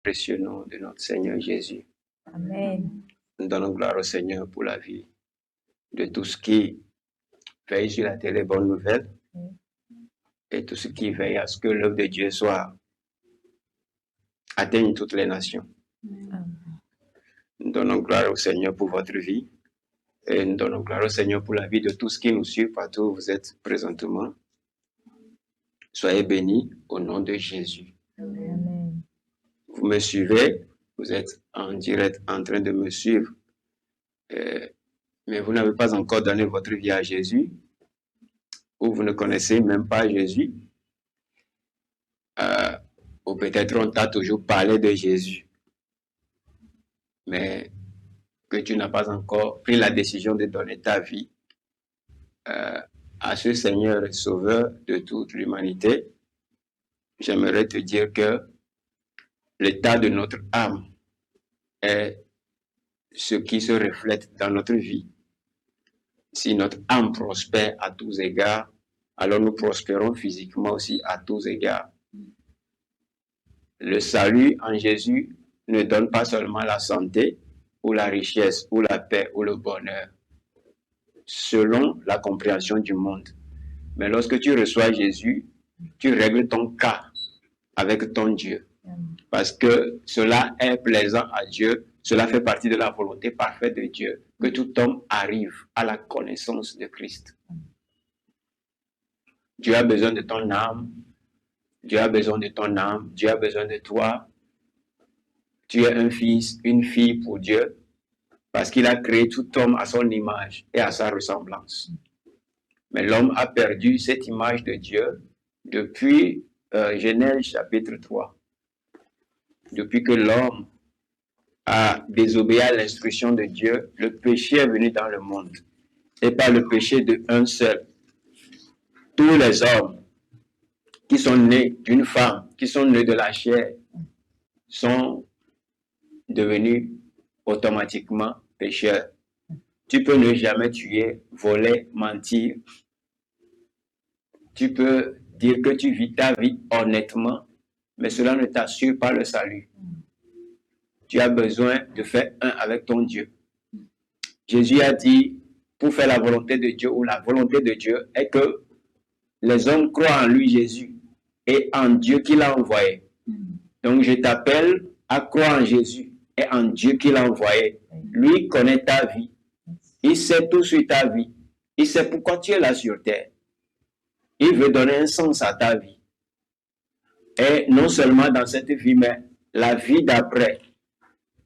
précieux nom de notre Seigneur Jésus. Amen. Nous donnons gloire au Seigneur pour la vie de tous ceux qui veillent sur la télé Bonne Nouvelle et tous ceux qui veillent à ce que l'œuvre de Dieu soit atteigne toutes les nations. Nous donnons gloire au Seigneur pour votre vie et nous donnons gloire au Seigneur pour la vie de tous ceux qui nous suivent partout où vous êtes présentement. Soyez bénis au nom de Jésus. Amen. Vous me suivez, vous êtes en direct en train de me suivre, mais vous n'avez pas encore donné votre vie à Jésus, ou vous ne connaissez même pas Jésus, ou peut-être on t'a toujours parlé de Jésus, mais que tu n'as pas encore pris la décision de donner ta vie à ce Seigneur et Sauveur de toute l'humanité. J'aimerais te dire que l'état de notre âme est ce qui se reflète dans notre vie. Si notre âme prospère à tous égards, alors nous prospérons physiquement aussi à tous égards. Le salut en Jésus ne donne pas seulement la santé, ou la richesse, ou la paix, ou le bonheur, selon la compréhension du monde. Mais lorsque tu reçois Jésus, tu règles ton cas avec ton Dieu. Parce que cela est plaisant à Dieu, cela fait partie de la volonté parfaite de Dieu, que tout homme arrive à la connaissance de Christ. Dieu a besoin de ton âme, Dieu a besoin de ton âme, Dieu a besoin de toi. Tu es un fils, une fille pour Dieu, parce qu'il a créé tout homme à son image et à sa ressemblance. Mais l'homme a perdu cette image de Dieu depuis Genèse chapitre 3. Depuis que l'homme a désobéi à l'instruction de Dieu, le péché est venu dans le monde. Et par le péché d'un seul, tous les hommes qui sont nés d'une femme, qui sont nés de la chair, sont devenus automatiquement pécheurs. Tu peux ne jamais tuer, voler, mentir. Tu peux dire que tu vis ta vie honnêtement, mais cela ne t'assure pas le salut. Tu as besoin de faire un avec ton Dieu. Jésus a dit, pour faire la volonté de Dieu, ou la volonté de Dieu est que les hommes croient en lui, Jésus, et en Dieu qui l'a envoyé. Donc je t'appelle à croire en Jésus et en Dieu qui l'a envoyé. Lui connaît ta vie. Il sait tout sur ta vie. Il sait pourquoi tu es là sur terre. Il veut donner un sens à ta vie. Et non seulement dans cette vie, mais la vie d'après.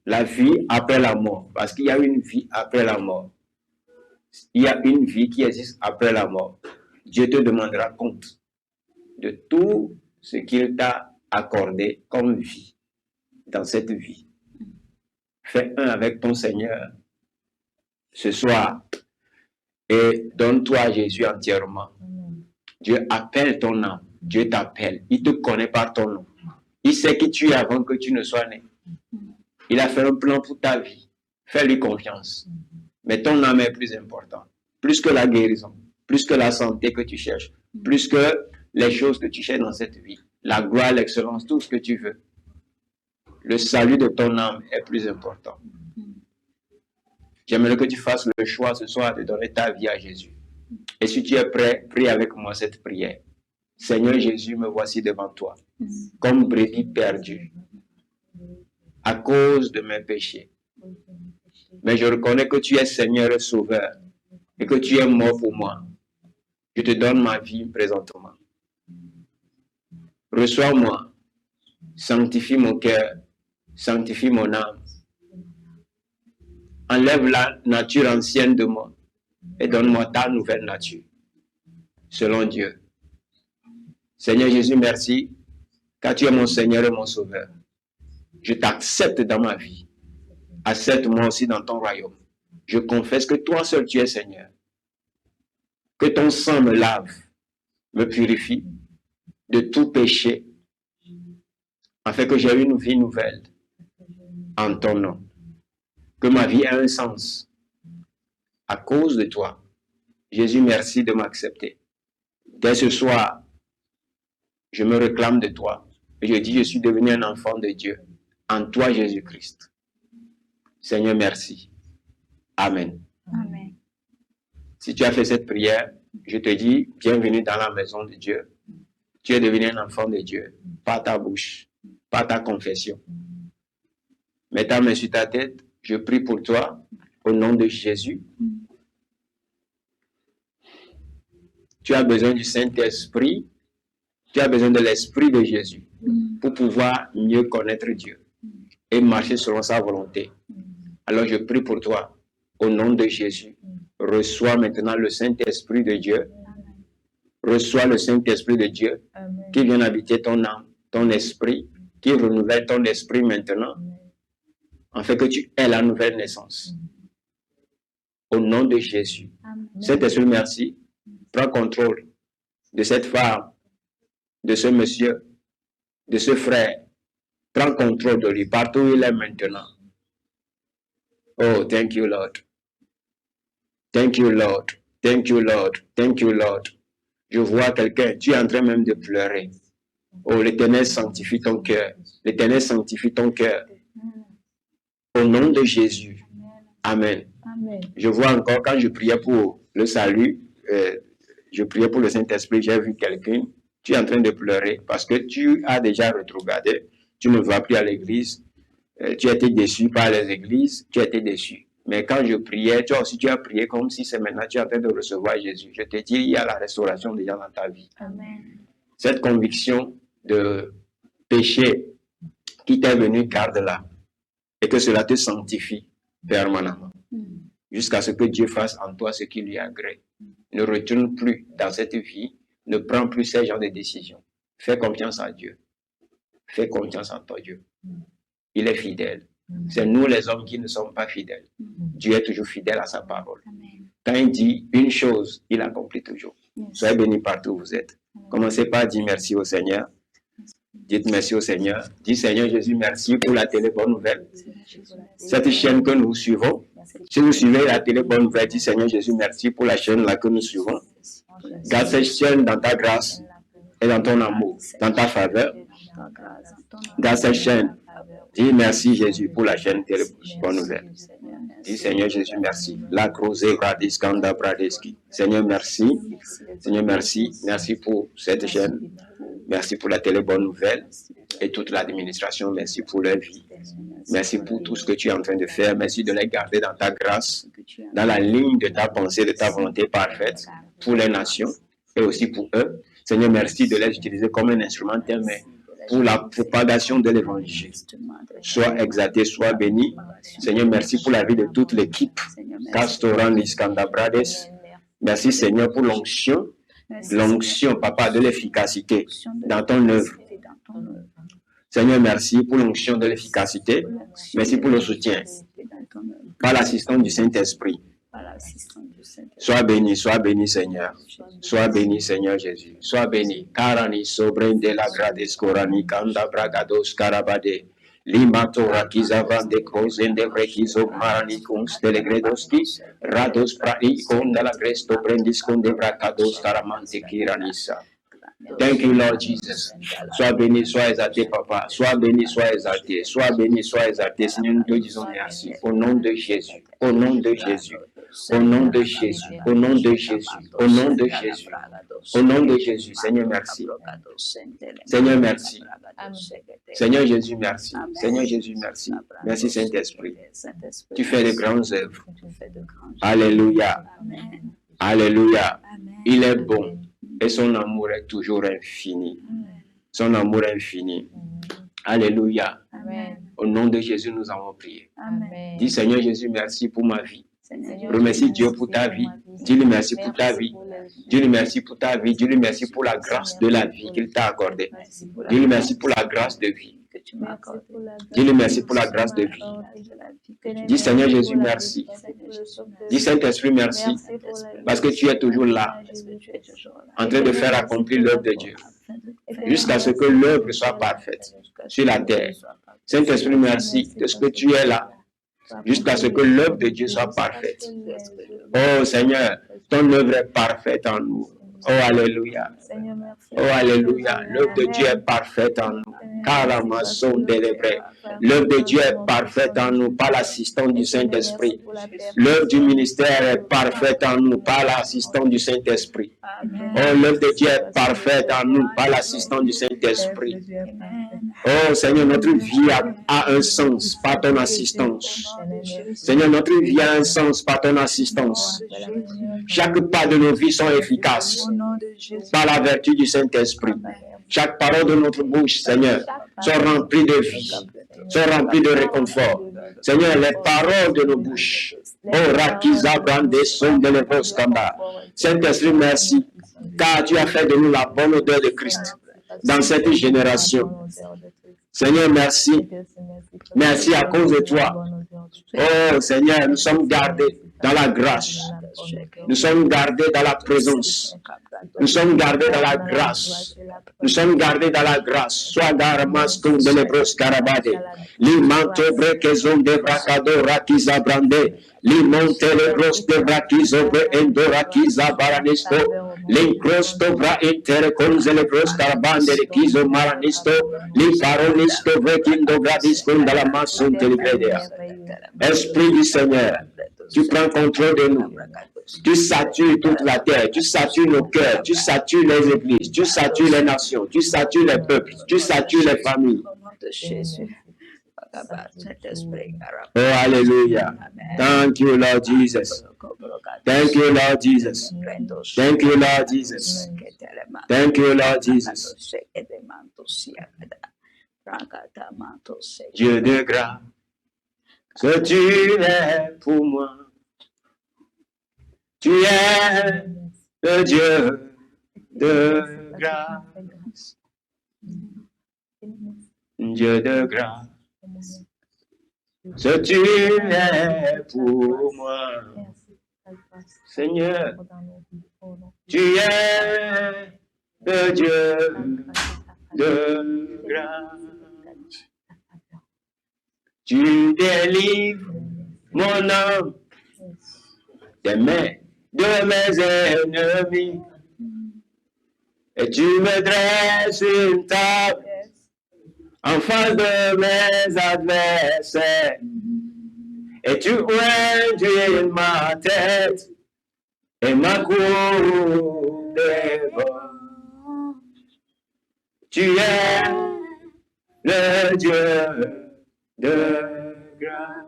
La vie après la mort. Parce qu'il y a une vie après la mort. Il y a une vie qui existe après la mort. Dieu te demandera compte de tout ce qu'il t'a accordé comme vie dans cette vie. Fais un avec ton Seigneur ce soir et donne-toi à Jésus entièrement. Dieu appelle ton âme. Dieu t'appelle. Il te connaît par ton nom. Il sait qui tu es avant que tu ne sois né. Il a fait un plan pour ta vie. Fais-lui confiance. Mais ton âme est plus importante. Plus que la guérison. Plus que la santé que tu cherches. Plus que les choses que tu cherches dans cette vie. La gloire, l'excellence, tout ce que tu veux. Le salut de ton âme est plus important. J'aimerais que tu fasses le choix ce soir de donner ta vie à Jésus. Et si tu es prêt, prie avec moi cette prière. Seigneur Jésus, me voici devant toi, comme brebis perdue, à cause de mes péchés. Mais je reconnais que tu es Seigneur et Sauveur, et que tu es mort pour moi. Je te donne ma vie présentement. Reçois-moi, sanctifie mon cœur, sanctifie mon âme. Enlève la nature ancienne de moi et donne-moi ta nouvelle nature, selon Dieu. Seigneur Jésus, merci, car tu es mon Seigneur et mon Sauveur. Je t'accepte dans ma vie. Accepte-moi aussi dans ton royaume. Je confesse que toi seul tu es Seigneur. Que ton sang me lave, me purifie de tout péché, afin que j'ai une vie nouvelle en ton nom. Que ma vie ait un sens à cause de toi. Jésus, merci de m'accepter. Dès ce soir, je me réclame de toi. Et je dis, je suis devenu un enfant de Dieu. en toi, Jésus-Christ. Seigneur, merci. Amen. Amen. Si tu as fait cette prière, je te dis, bienvenue dans la maison de Dieu. Tu es devenu un enfant de Dieu, par ta bouche, par ta confession. Mets ta main sur ta tête, je prie pour toi, au nom de Jésus. Tu as besoin du Saint-Esprit, tu as besoin de l'Esprit de Jésus pour pouvoir mieux connaître Dieu et marcher selon sa volonté. Alors je prie pour toi, au nom de Jésus. Reçois maintenant le Saint-Esprit de Dieu. Reçois le Saint-Esprit de Dieu qui vient habiter ton âme, ton esprit, qui renouvelle ton esprit maintenant, en fait que tu aies la nouvelle naissance. Au nom de Jésus. Saint-Esprit, merci. Prends contrôle de cette femme, de ce monsieur, de ce frère. Prends contrôle de lui partout où il est maintenant. Oh, thank you, Lord. Thank you, Lord. Thank you, Lord. Thank you, Lord. Je vois quelqu'un, tu es en train même de pleurer. Oh, l'Éternel sanctifie ton cœur. L'Éternel sanctifie ton cœur. Au nom de Jésus. Amen. Amen. Je vois encore, quand je priais pour le salut, je priais pour le Saint-Esprit, j'ai vu quelqu'un, tu es en train de pleurer parce que tu as déjà rétrogradé, tu ne vas plus à l'église, tu as été déçu par les églises, tu as été déçu. Mais quand je priais, toi aussi tu as prié comme si c'est maintenant tu es en train de recevoir Jésus. Je te dis, il y a la restauration déjà dans ta vie. Amen. Cette conviction de péché qui t'est venue, garde-la. Et que cela te sanctifie permanemment. Jusqu'à ce que Dieu fasse en toi ce qui lui agrée. Ne retourne plus dans cette vie, ne prends plus ce genre de décisions. Fais confiance en Dieu. Fais confiance en ton Dieu. Il est fidèle. C'est nous les hommes qui ne sommes pas fidèles. Dieu est toujours fidèle à sa parole. Quand il dit une chose, il accomplit toujours. Soyez bénis partout où vous êtes. Commencez par dire merci au Seigneur. Dites merci au Seigneur. Dis Seigneur Jésus, merci pour la télé Bonne Nouvelle. Cette chaîne que nous suivons. Si vous suivez la télé Bonne Nouvelle, dis Seigneur Jésus, merci pour la chaîne là que nous suivons. Garde cette chaîne dans ta grâce et dans ton amour, dans ta faveur. Garde cette chaîne. Dis merci Jésus pour la chaîne télé Bonne Nouvelle. Dis Seigneur Jésus, merci. La croze Bradiskanda Bradeski. Seigneur, merci. Seigneur, merci. Merci pour cette chaîne. Merci pour la télé Bonne Nouvelle et toute l'administration. Merci pour leur vie. Merci pour tout ce que tu es en train de faire. Merci de les garder dans ta grâce, dans la ligne de ta pensée, de ta volonté parfaite pour les nations et aussi pour eux. Seigneur, merci de les utiliser comme un instrument de tes mains pour la propagation de l'évangile. Sois exalté, sois béni. Seigneur, merci pour la vie de toute l'équipe. Castoran Iskanda Brades. Merci Seigneur pour l'onction, papa, de l'efficacité dans ton œuvre. Seigneur, merci pour l'onction de l'efficacité. Merci pour le soutien. Par l'assistance du Saint-Esprit. Sois béni, Seigneur. Sois béni, Seigneur Jésus. Sois béni. Karani sobren de la grades korani kanda bragados karabade. Limatora kizavande kozen de vrekizo marani kunst de legredoski. Rados prani konda la gresto prendis kon de brakados karamante kiranisa. Thank you, Lord Jesus. Sois béni, sois exalté, Papa. Sois béni, sois exalté. Sois béni, sois exalté. Seigneur, nous te disons merci. Au nom de Jésus. Au nom de Jésus. Au nom de Jésus. Au nom de Jésus. Au nom de Jésus. Au nom de Jésus. Seigneur, merci. Seigneur, merci. Seigneur Jésus, merci. Seigneur Jésus, merci. Merci, Saint-Esprit. Tu fais de grandes œuvres. Alléluia. Alléluia. Il est bon. Et son amour est toujours infini. Son amour est infini. Alléluia. Amen. Au nom de Jésus, nous avons prié. Amen. Dis Seigneur Jésus, merci pour ma vie. Remercie Dieu pour ta vie. Dis-lui merci pour ta vie. Dis-lui merci pour ta vie. Dis-lui merci pour la grâce de la vie qu'il t'a accordée. Dis-lui merci pour la grâce de vie. Dis-lui merci pour la grâce de vie. Dis Seigneur Jésus, merci. Dis Saint-Esprit, merci. Parce que tu es toujours là, en train de faire accomplir l'œuvre de Dieu, jusqu'à ce que l'œuvre soit parfaite sur la terre. Saint-Esprit, merci de ce que tu es là, jusqu'à ce que l'œuvre de Dieu soit parfaite. Oh Seigneur, ton œuvre est parfaite en nous. Oh Alléluia. Oh Alléluia. L'œuvre de Dieu est parfaite en nous. L'œuvre de Dieu est parfaite en nous par l'assistance du Saint-Esprit. L'œuvre du ministère est parfaite en nous par l'assistance du Saint-Esprit. Oh, l'œuvre de Dieu est parfaite en nous par l'assistance du Saint-Esprit. Oh, Seigneur, notre vie a un sens par ton assistance. Seigneur, notre vie a un sens par ton assistance. Chaque pas de nos vies sont efficaces par la vertu du Saint-Esprit. Chaque parole de notre bouche, Seigneur, sont remplies de vie, sont remplies de réconfort. Seigneur, les paroles de nos bouches, oh, Rakiza Brande, sont de l'Evroskanda. Saint-Esprit, merci, car tu as fait de nous la bonne odeur de Christ dans cette génération. Seigneur, merci. Merci à cause de toi. Oh, Seigneur, nous sommes gardés dans la grâce. Nous sommes gardés dans la présence. Nous sommes gardés dans la grâce. Nous sommes gardés dans la grâce. Sois garmasco de l'Ebros Karabade. Limanto brekezon de bracado rakiza brande. Limonte lebros de brakizo bre endorakiza baranesto. Lincrosto bra intercons lebros karabande de kizo maranisto. Lincaronisto brekindo gradisco de la mason telegredea. Esprit du Seigneur, tu prends contrôle de nous. Tu satures toute la terre, tu satures nos cœurs, tu satures les églises, tu satures les nations, tu satures les peuples, tu satures les familles. Oh, hallelujah. Thank you, Lord Jesus. Thank you, Lord Jesus. Thank you, Lord Jesus. Thank you, Lord Jesus. Dieu de grâce, que tu es pour moi. Tu es le Dieu de grâce. Dieu de grâce. Ce tu es pour moi. Seigneur, tu es le Dieu de grâce. Tu délivres mon âme des mains de mes ennemis. Et tu me dresses une table en face de mes adversaires. Et tu oindis ma tête et ma coupe déborde. Tu es le Dieu de grâce.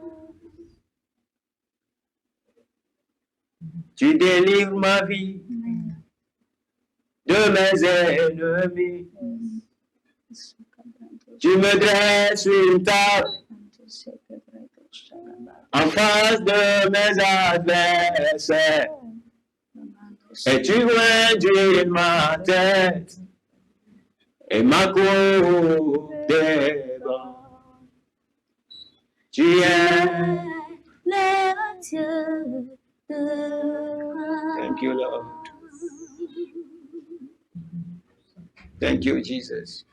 Tu délivres ma vie de mes ennemis. Tu me dresses une table en face de mes adversaires. Et tu oindis ma tête et ma coupe déborde. Tu es le Dieu. Thank you, Lord. Thank you, Jesus.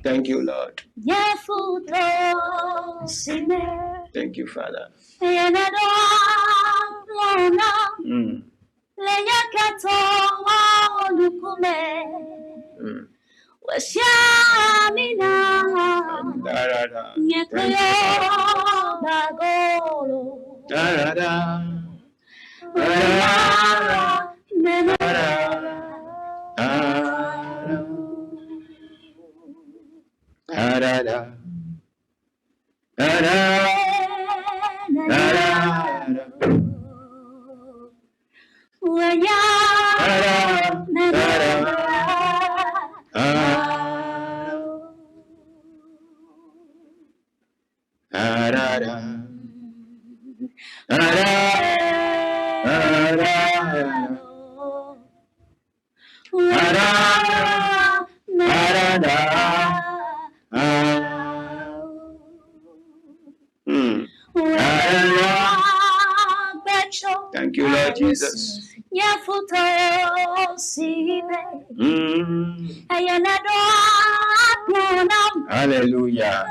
Thank you, Lord. Thank you, Father. Thank you, Lord Jesus. Hallelujah.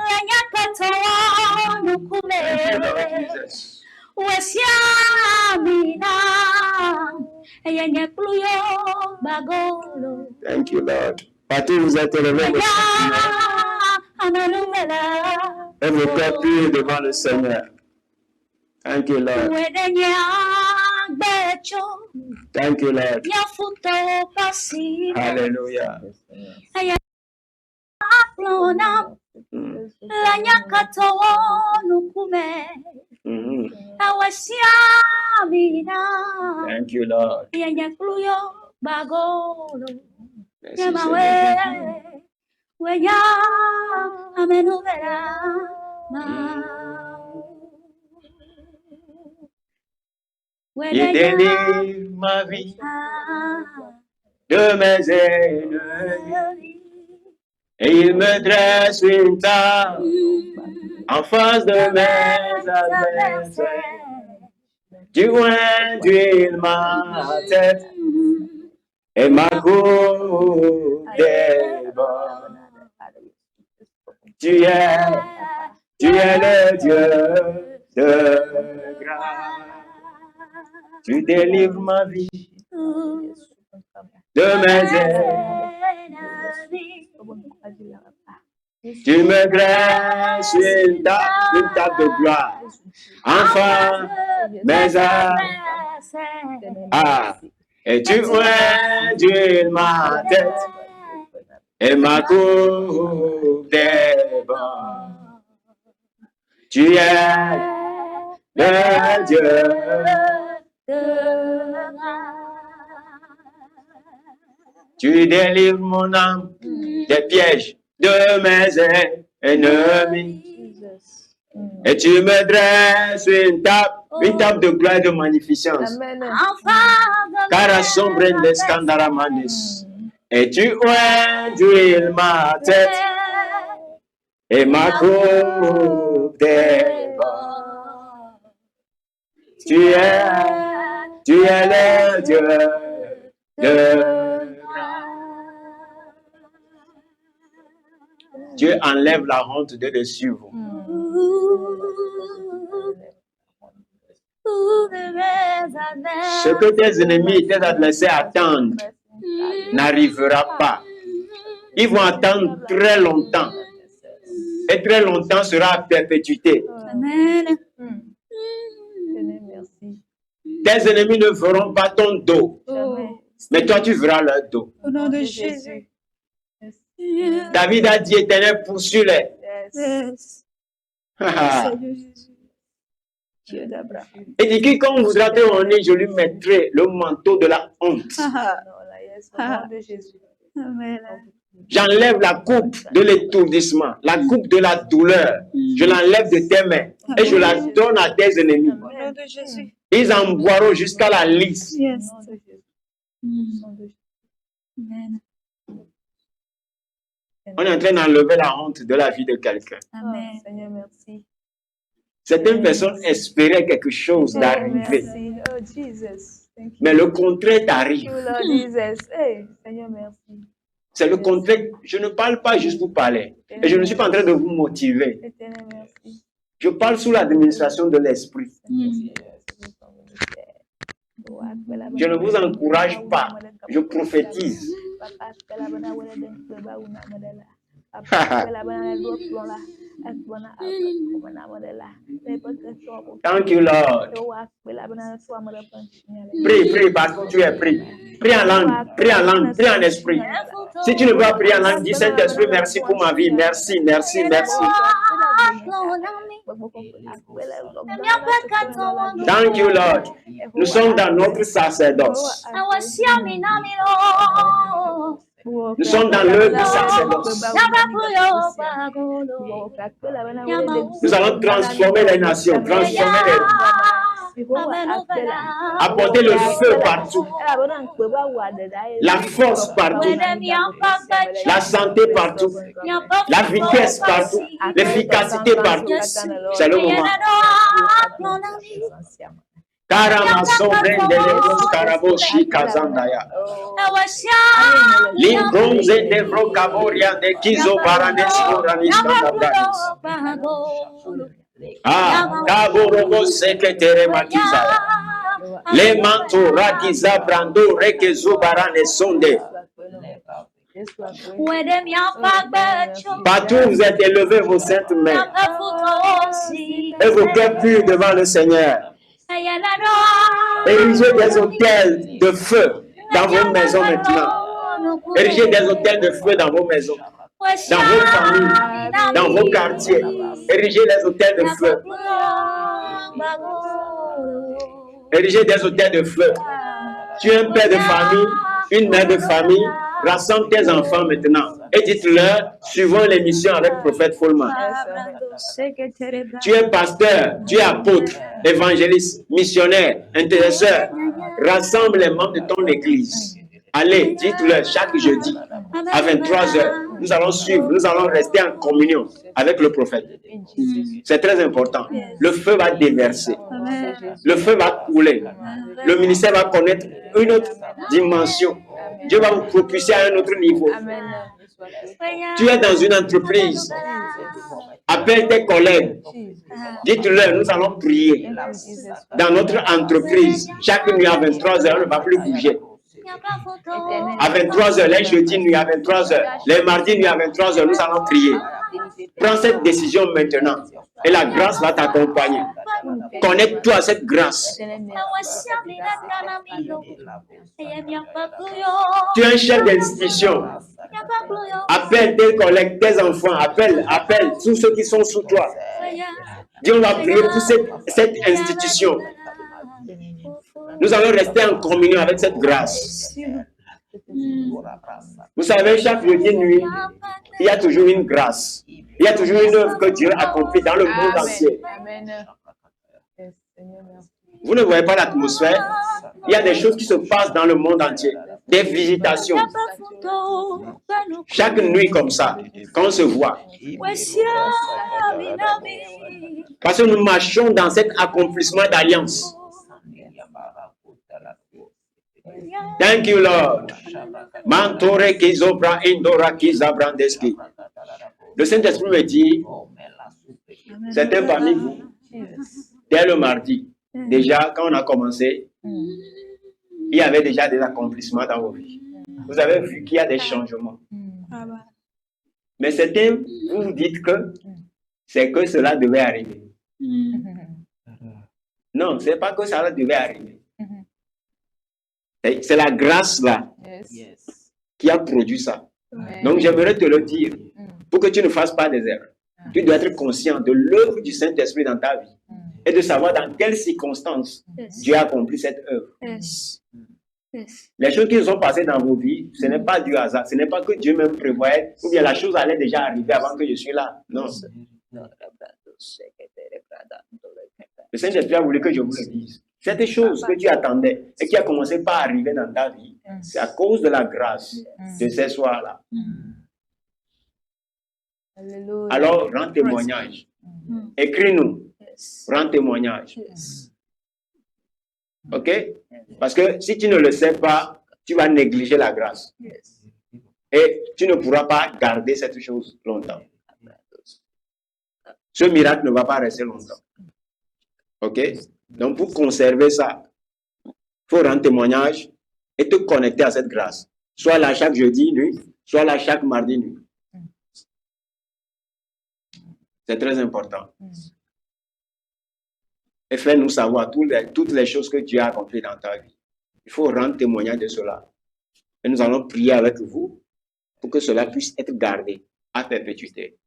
Thank you, Lord Jesus. Thank you, Lord. Partout où vous êtes, élevez vos et vos cœurs priez devant le Seigneur. Thank you, Lord. Thank you, Lord. Hallelujah. Thank you, Lord. Merci, il délivre ma vie de mes ennemis et il me dresse une table en face de mes adversaires. Tu induis ma tête et ma coupe déborde. Tu es le Dieu de grâce. Tu délivres ma vie de mes ennemis. Tu me dresses une table de gloire. Enfin, mes adversaires. Et tu induis ma tête et ma coupe déborde. Tu es le Dieu de tu délivres mon âme des pièges de mes ennemis. Et tu me dresses une table de gloire et de magnificence. Car à sombre de scandalamanis. Et tu induis ma tête et ma coupe déborde. Tu es le Dieu de Dieu enlève la honte de dessus vous. Ce que tes ennemis et tes adversaires attendent n'arrivera pas. Ils vont attendre très longtemps. Et très longtemps sera à perpétuité. Amen. Tes ennemis ne verront pas ton dos. Mais toi, tu verras leur dos. Au nom de Jésus. David a dit, Éternel, poursuis-les. Il dit, quiconque voudra te honner, je lui mettrai le manteau de la honte. J'enlève la coupe de l'étourdissement, la coupe de la douleur. Je l'enlève de tes mains et je la donne à tes ennemis. Ils en boiront jusqu'à la lisse. On est en train d'enlever la honte de la vie de quelqu'un. Amen. Seigneur, merci. Certaines personnes espéraient quelque chose d'arriver. Mais le contraire t'arrive. C'est le contraire. Je ne parle pas juste pour parler. Et je ne suis pas en train de vous motiver. Je parle sous l'administration de l'esprit. Je ne vous encourage pas. Je prophétise. Thank you, Lord. Prie, partout tu es, prie. Prie en langue, prie en esprit. Si tu ne veux pas prier en langue, dis Saint-Esprit, merci pour ma vie. Merci. Thank you, Lord. Nous sommes dans notre sacerdoce. Nous sommes dans l'œuvre du sacerdoce. Nous allons transformer les nations, transformer les apporter le feu partout, la force partout, la santé partout, la vitesse partout, l'efficacité partout. C'est le moment. Karamason Brendelebos Karaboshi Kazandaya. Lingonze de Vrokaboria de Kizo Baranes Koranis Kandabranis. Kaborobo Sekretere Makizaya. Les manteaux, Rakiza, Brando, Rekezo, Barane, Sonde. Partout où vous êtes, élevez vos saintes mains et vos cœurs purs devant le Seigneur. Érigez des autels de feu dans vos maisons maintenant. Érigez des autels de feu dans vos maisons, dans vos familles, dans vos quartiers. Érigez des autels de feu. Érigez des autels de feu. Tu es un père de famille, une mère de famille. Rassemble tes enfants maintenant et dites-leur, suivant l'émission avec le prophète Follman. Tu es pasteur, tu es apôtre, évangéliste, missionnaire, intercesseur. Rassemble les membres de ton église. Allez, dites-leur chaque jeudi à 23h, nous allons suivre, nous allons rester en communion avec le prophète. C'est très important. Le feu va déverser. Le feu va couler. Le ministère va connaître une autre dimension. Dieu va vous propulser à un autre niveau. Tu es dans une entreprise. Appelle tes collègues. Dites-leur, nous allons prier. Dans notre entreprise, chaque nuit à 23h, on ne va plus bouger. À 23h, les jeudis nuit à 23h, les mardis nuit à 23h, nous allons prier. Prends cette décision maintenant et la grâce va t'accompagner. Connecte-toi à cette grâce. Tu es un chef d'institution. Appelle tes collègues, tes enfants, appelle tous ceux qui sont sous toi. Dis, on va prier pour cette institution. Nous allons rester en communion avec cette grâce. Vous savez, chaque jeudi nuit, il y a toujours une grâce. Il y a toujours une œuvre que Dieu accomplit dans le monde entier. Vous ne voyez pas l'atmosphère? Il y a des choses qui se passent dans le monde entier. Des visitations. Chaque nuit comme ça, quand on se voit. Parce que nous marchons dans cet accomplissement d'alliance. Thank you, Lord. Mantore kizobra indora kizabrandeski. Le Saint-Esprit me dit, certains parmi vous, dès le mardi, déjà, quand on a commencé, il y avait déjà des accomplissements dans vos vies. Vous avez vu qu'il y a des changements. Mais certains, vous vous dites que c'est que cela devait arriver. Non, ce n'est pas que cela devait arriver. C'est la grâce là qui a produit ça. Donc j'aimerais te le dire pour que tu ne fasses pas des erreurs. Tu dois être conscient de l'œuvre du Saint-Esprit dans ta vie et de savoir dans quelles circonstances Dieu a accompli cette œuvre. Les choses qui sont passées dans vos vies, ce n'est pas du hasard. Ce n'est pas que Dieu même prévoyait ou bien la chose allait déjà arriver avant que je suis là. Non. Le Saint-Esprit a voulu que je vous le dise. Cette chose que tu attendais et qui a commencé par arriver dans ta vie, c'est à cause de la grâce de ces soirs-là. Alors, rends témoignage. Écris-nous. Rends témoignage. OK? Parce que si tu ne le sais pas, tu vas négliger la grâce. Et tu ne pourras pas garder cette chose longtemps. Ce miracle ne va pas rester longtemps. OK? Donc, pour conserver ça, il faut rendre témoignage et te connecter à cette grâce. Soit là chaque jeudi nuit, soit là chaque mardi nuit. C'est très important. Et fais-nous savoir toutes les choses que Dieu a accomplies dans ta vie. Il faut rendre témoignage de cela. Et nous allons prier avec vous pour que cela puisse être gardé à perpétuité.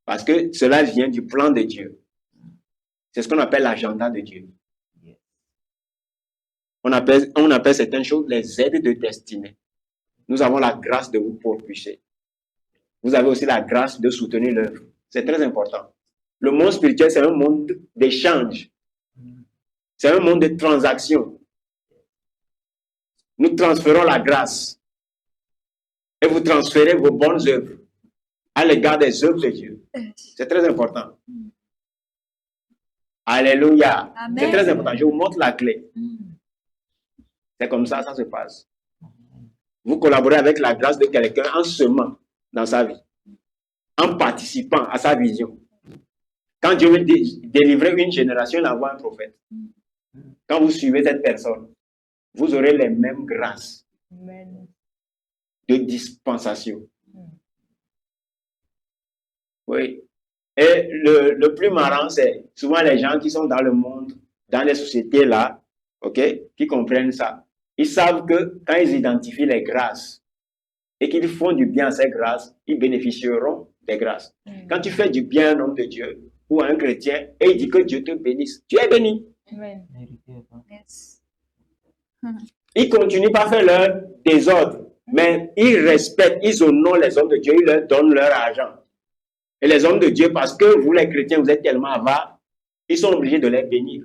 Parce que cela vient du plan de Dieu. C'est ce qu'on appelle l'agenda de Dieu. On appelle certaines choses les aides de destinée. Nous avons la grâce de vous propulser. Vous avez aussi la grâce de soutenir l'œuvre. C'est très important. Le monde spirituel, c'est un monde d'échange. C'est un monde de transactions. Nous transférons la grâce. Et vous transférez vos bonnes œuvres à l'égard des œuvres de Dieu. C'est très important. Alléluia. C'est très important. Je vous montre la clé. C'est comme ça, ça se passe. Vous collaborez avec la grâce de quelqu'un en semant dans sa vie, en participant à sa vision. Quand Dieu veut délivrer une génération, il envoie un prophète. quand vous suivez cette personne, vous aurez les mêmes grâces de dispensation. Oui. Et le plus marrant, c'est souvent les gens qui sont dans le monde, dans les sociétés là, ok, qui comprennent ça. Ils savent que quand ils identifient les grâces et qu'ils font du bien à ces grâces, ils bénéficieront des grâces. Quand tu fais du bien à un homme de Dieu ou à un chrétien et il dit que Dieu te bénisse, tu es béni. Amen. Yes. Ils continuent pas à faire leur désordre, mais ils respectent, ils honorent les hommes de Dieu, ils leur donnent leur argent. Et les hommes de Dieu, parce que vous les chrétiens, vous êtes tellement avares, ils sont obligés de les bénir.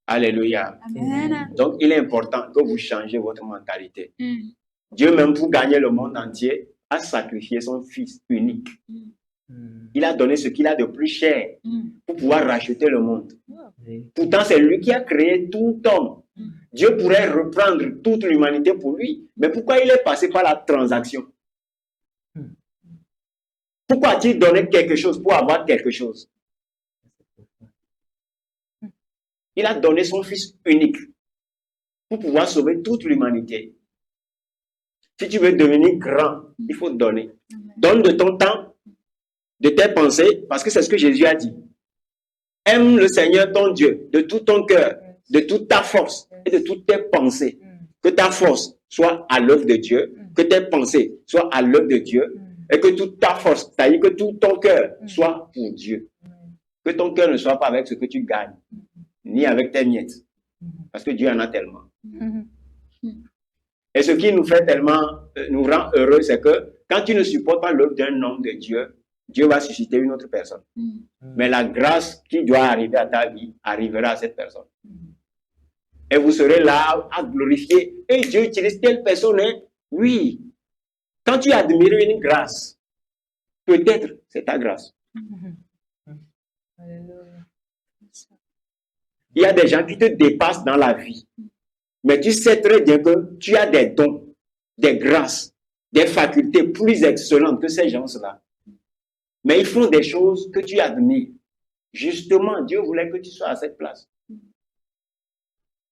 Alléluia. Amen. Donc, il est important que vous changez votre mentalité. Dieu, même pour gagner le monde entier, a sacrifié son Fils unique. Il a donné ce qu'il a de plus cher pour pouvoir racheter le monde. Pourtant, c'est lui qui a créé tout homme. Dieu pourrait reprendre toute l'humanité pour lui. Mais pourquoi il est passé par la transaction? Pourquoi a-t-il donné quelque chose pour avoir quelque chose? Il a donné son Fils unique pour pouvoir sauver toute l'humanité. Si tu veux devenir grand, il faut donner. Donne de ton temps, de tes pensées, parce que c'est ce que Jésus a dit. Aime le Seigneur ton Dieu de tout ton cœur, de toute ta force et de toutes tes pensées. Que ta force soit à l'œuvre de Dieu, que tes pensées soient à l'œuvre de Dieu, et que toute ta force, c'est-à-dire que tout ton cœur soit pour Dieu. Que ton cœur ne soit pas avec ce que tu gagnes, ni avec tes miettes, parce que Dieu en a tellement. Et ce qui nous fait tellement, nous rend heureux, c'est que quand tu ne supportes pas l'œuvre d'un homme de Dieu, Dieu va susciter une autre personne. Mais la grâce qui doit arriver à ta vie arrivera à cette personne. Et vous serez là à glorifier. Et Dieu utilise telle personne. Hein? Oui. Quand tu admires une grâce, peut-être c'est ta grâce. Il y a des gens qui te dépassent dans la vie. Mais tu sais très bien que tu as des dons, des grâces, des facultés plus excellentes que ces gens-là. Mais ils font des choses que tu admires. Justement, Dieu voulait que tu sois à cette place.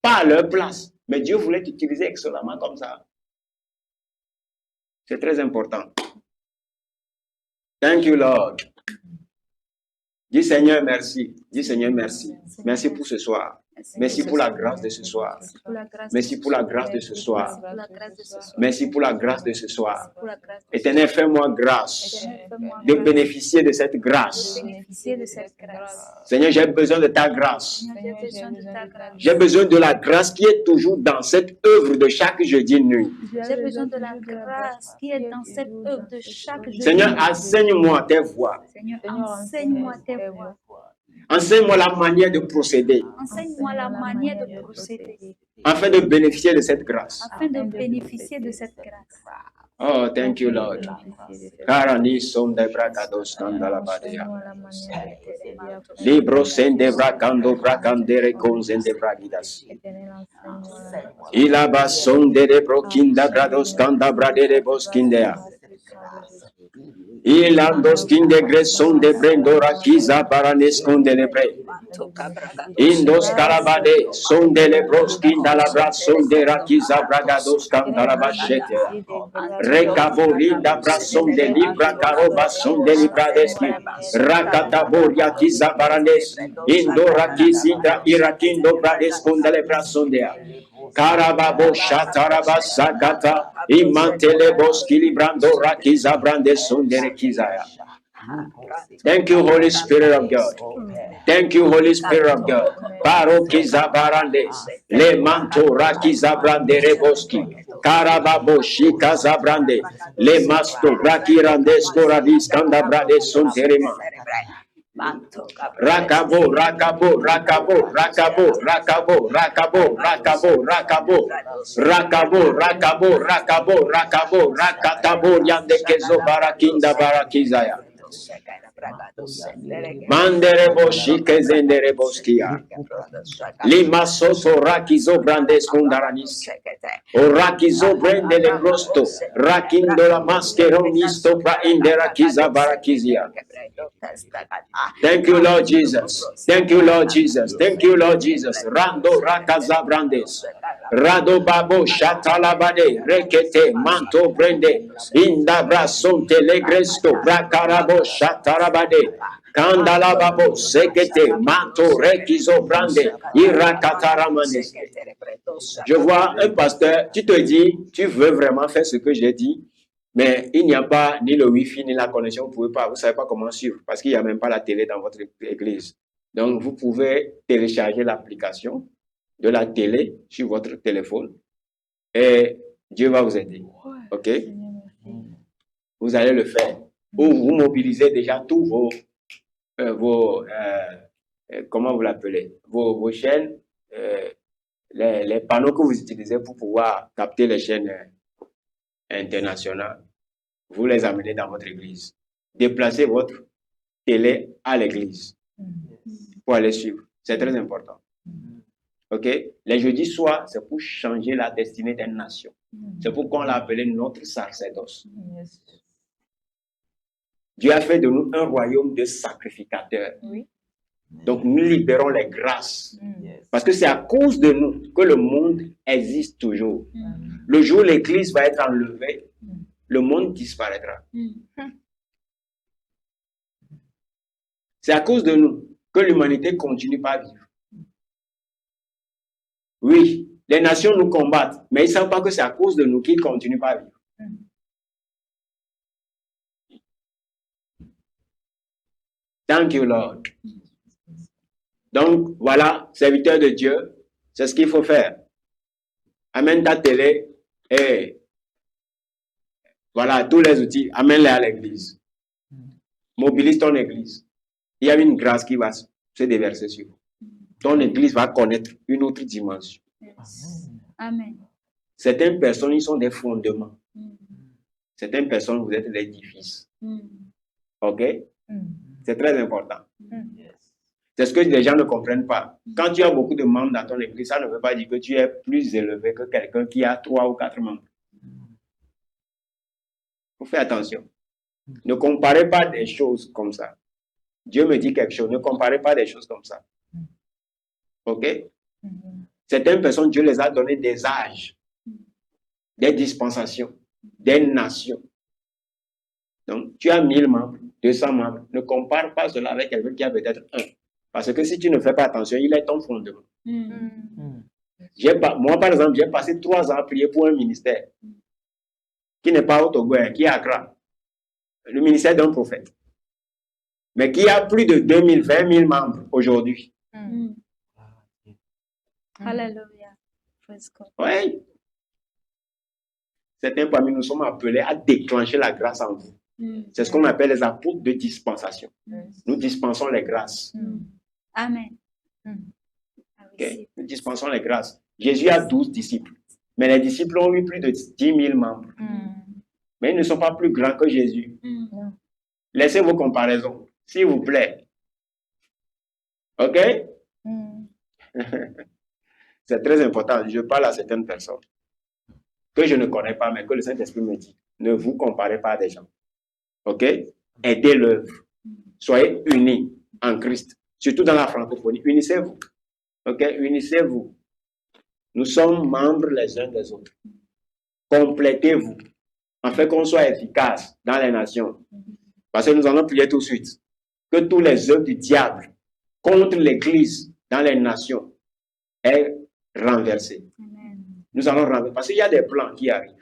Pas à leur place, mais Dieu voulait t'utiliser excellemment comme ça. C'est très important. Thank you, Lord. Dis Seigneur, merci. Dis Seigneur, merci. Merci pour ce soir. Merci pour la grâce de ce soir. Merci pour la grâce de ce soir. Merci pour la grâce de ce soir. Éternel, fais-moi grâce de bénéficier de cette grâce. Seigneur, j'ai besoin de ta grâce. J'ai besoin de la grâce qui est toujours dans cette œuvre de chaque jeudi nuit. J'ai besoin de la grâce qui est dans cette œuvre de chaque jeudi. Seigneur, enseigne-moi tes voies. Seigneur, enseigne-moi tes voies. Enseigne-moi la manière de procéder. Enseigne-moi la manière de procéder. Afin de bénéficier de cette grâce. Afin de bénéficier de cette grâce. Oh, thank you, Lord. Karani som de bragados kandalabadea. Libro sende bragando bragandere konzende bragidas. Ilaba som de brokinda grados kanda bradere boskindea. Ilandos kinde greson de brendora kiza paranes kondelebre. Indos karabade son de lebros kindalabra son de rakiza bragados kandarabashete. Recavorinda brason de libra caroba son de libradeski. Rakataboria kiza paranes. Indora kizinda irakindo brades kondelebra sondea. Karababo shataraba sakata imantele boski librando rakiza brande sondere kizaya. Thank you, Holy Spirit of God. Thank you, Holy Spirit of God. Paro kiza barande le manto rakiza brande reboski. Karababo shikaza brande le masto rakirande skoradis kanda brade sonterema. Rakabo, rakabo, rakabo, rakabo, rakabo, rakabo, rakabo, rakabo, rakabo, rakabo, rakabo, rakabo, rakatabo, yande kezo barakinda barakizaya. Manderebo shike zenderebo skia. Lima soso rakizo brandes kundaranis. Orakizo brende le grosto. Rakindo la maskero nisto pra indera kiza barakizia. Thank you, Lord Jesus. Thank you, Lord Jesus. Thank you, Lord Jesus. Rando rakaza brandes. Rado babo shatalabade. Rekete manto brende. Inda brasonte legresto. Bracarabo shatarabade. Kandalababo sekete manto rekizo brande. Irakataramane. Je vois un pasteur, tu te dis, tu veux vraiment faire ce que j'ai dit, mais il n'y a pas ni le Wi-Fi ni la connexion, vous pouvez pas, vous savez pas comment suivre parce qu'il n'y a même pas la télé dans votre église. Donc, vous pouvez télécharger l'application de la télé sur votre téléphone et Dieu va vous aider. OK? Vous allez le faire. Ou vous mobilisez déjà tous vos comment vous l'appelez? Vos chaînes, les panneaux que vous utilisez pour pouvoir capter les chaînes internationales. Vous les amenez dans votre église. Déplacez votre télé à l'église pour aller suivre. C'est très important. OK? Les jeudis soirs, c'est pour changer la destinée des nations. C'est pourquoi on l'a appelé notre sacerdoce. Dieu a fait de nous un royaume de sacrificateurs. Donc, nous libérons les grâces. Parce que c'est à cause de nous que le monde existe toujours. Le jour où l'église va être enlevée, le monde disparaîtra. C'est à cause de nous que l'humanité continue pas à vivre. Oui, les nations nous combattent, mais ils ne savent pas que c'est à cause de nous qu'ils ne continuent pas à vivre. Thank you, Lord. Donc, voilà, serviteur de Dieu, c'est ce qu'il faut faire. Amène ta télé et voilà, tous les outils, amène-les à l'église. Mobilise ton église. Il y a une grâce qui va se déverser sur vous. Ton église va connaître une autre dimension. Amen. Certaines personnes, ils sont des fondements. Certaines personnes, vous êtes l'édifice. OK? C'est très important. C'est ce que les gens ne comprennent pas. Quand tu as beaucoup de membres dans ton église, ça ne veut pas dire que tu es plus élevé que quelqu'un qui a 3 ou 4 membres. Il faut faire attention. Ne comparez pas des choses comme ça. Dieu me dit quelque chose. Ne comparez pas des choses comme ça. OK? Certaines personnes, Dieu les a donné des âges, des dispensations, des nations. Donc, tu as 1000 membres, 200 membres. Ne compare pas cela avec quelqu'un qui a peut-être 1. Parce que si tu ne fais pas attention, il est ton fondement. Moi, par exemple, j'ai passé 3 ans à prier pour un ministère qui n'est pas au Togo, qui est à Accra. Le ministère d'un prophète. Mais qui a plus de 2000, 20 000 membres aujourd'hui. Alléluia. Oui. Certains parmi nous sommes appelés à déclencher la grâce en vous. C'est ce qu'on appelle les apôtres de dispensation. Nous dispensons les grâces. Amen. Okay? Nous dispensons les grâces. Jésus a 12 disciples. Mais les disciples ont eu plus de 10 000 membres. Mais ils ne sont pas plus grands que Jésus. Laissez vos comparaisons, s'il vous plaît. OK? C'est très important. Je parle à certaines personnes que je ne connais pas, mais que le Saint-Esprit me dit. Ne vous comparez pas à des gens. OK? Aidez l'œuvre. Soyez unis en Christ. Surtout dans la francophonie. Unissez-vous. OK? Unissez-vous. Nous sommes membres les uns des autres. Complétez-vous. Afin qu'on soit efficace dans les nations. Parce que nous allons prier tout de suite. Que tous les œuvres du diable contre l'Église dans les nations est renversé. Nous allons renverser. Parce qu'il y a des plans qui arrivent.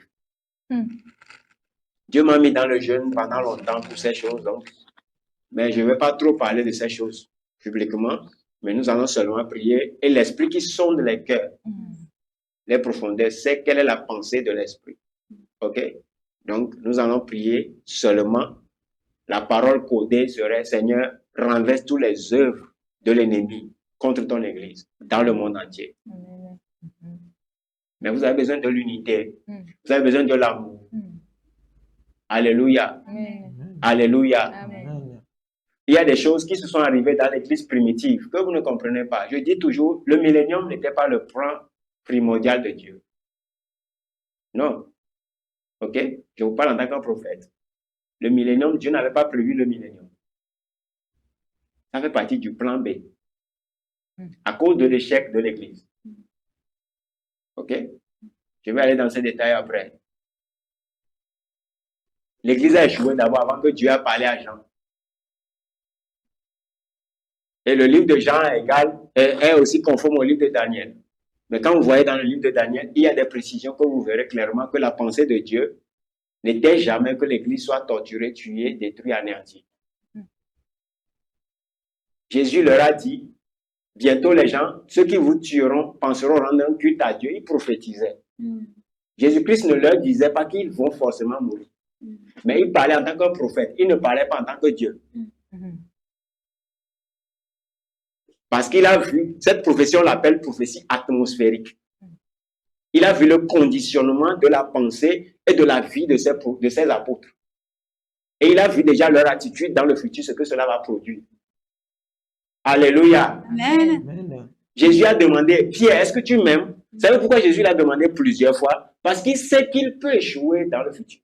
Dieu m'a mis dans le jeûne pendant longtemps pour ces choses. Donc. Mais je ne vais pas trop parler de ces choses publiquement. Mais nous allons seulement prier. Et l'Esprit qui sonde les cœurs, les profondeurs, sait quelle est la pensée de l'Esprit. OK? Donc, nous allons prier seulement. La parole codée serait, Seigneur, renverse tous les œuvres de l'ennemi contre ton Église dans le monde entier. Mais vous avez besoin de l'unité. Vous avez besoin de l'amour. Alléluia. Alléluia. il y a des choses qui se sont arrivées dans l'église primitive que vous ne comprenez pas. Je dis toujours, le millénium n'était pas le plan primordial de Dieu. Non. Ok? Je vous parle en tant qu'un prophète. Le millénium, Dieu n'avait pas prévu le millénium. Ça fait partie du plan B. À cause de l'échec de l'église. Ok? Je vais aller dans ces détails après. L'église a échoué d'abord avant que Dieu a parlé à Jean. Et le livre de Jean est aussi conforme au livre de Daniel. Mais quand vous voyez dans le livre de Daniel, il y a des précisions que vous verrez clairement que la pensée de Dieu n'était jamais que l'église soit torturée, tuée, détruite, anéantie. Jésus leur a dit, bientôt les gens, ceux qui vous tueront, penseront rendre un culte à Dieu. Ils prophétisaient. Jésus-Christ ne leur disait pas qu'ils vont forcément mourir. Mais il parlait en tant que prophète. Il ne parlait pas en tant que Dieu. Parce qu'il a vu, cette prophétie, on l'appelle prophétie atmosphérique. Il a vu le conditionnement de la pensée et de la vie de ses apôtres. Et il a vu déjà leur attitude dans le futur, ce que cela va produire. Alléluia. Amen. Jésus a demandé, Pierre, est-ce que tu m'aimes? Vous savez pourquoi Jésus l'a demandé plusieurs fois? Parce qu'il sait qu'il peut échouer dans le futur.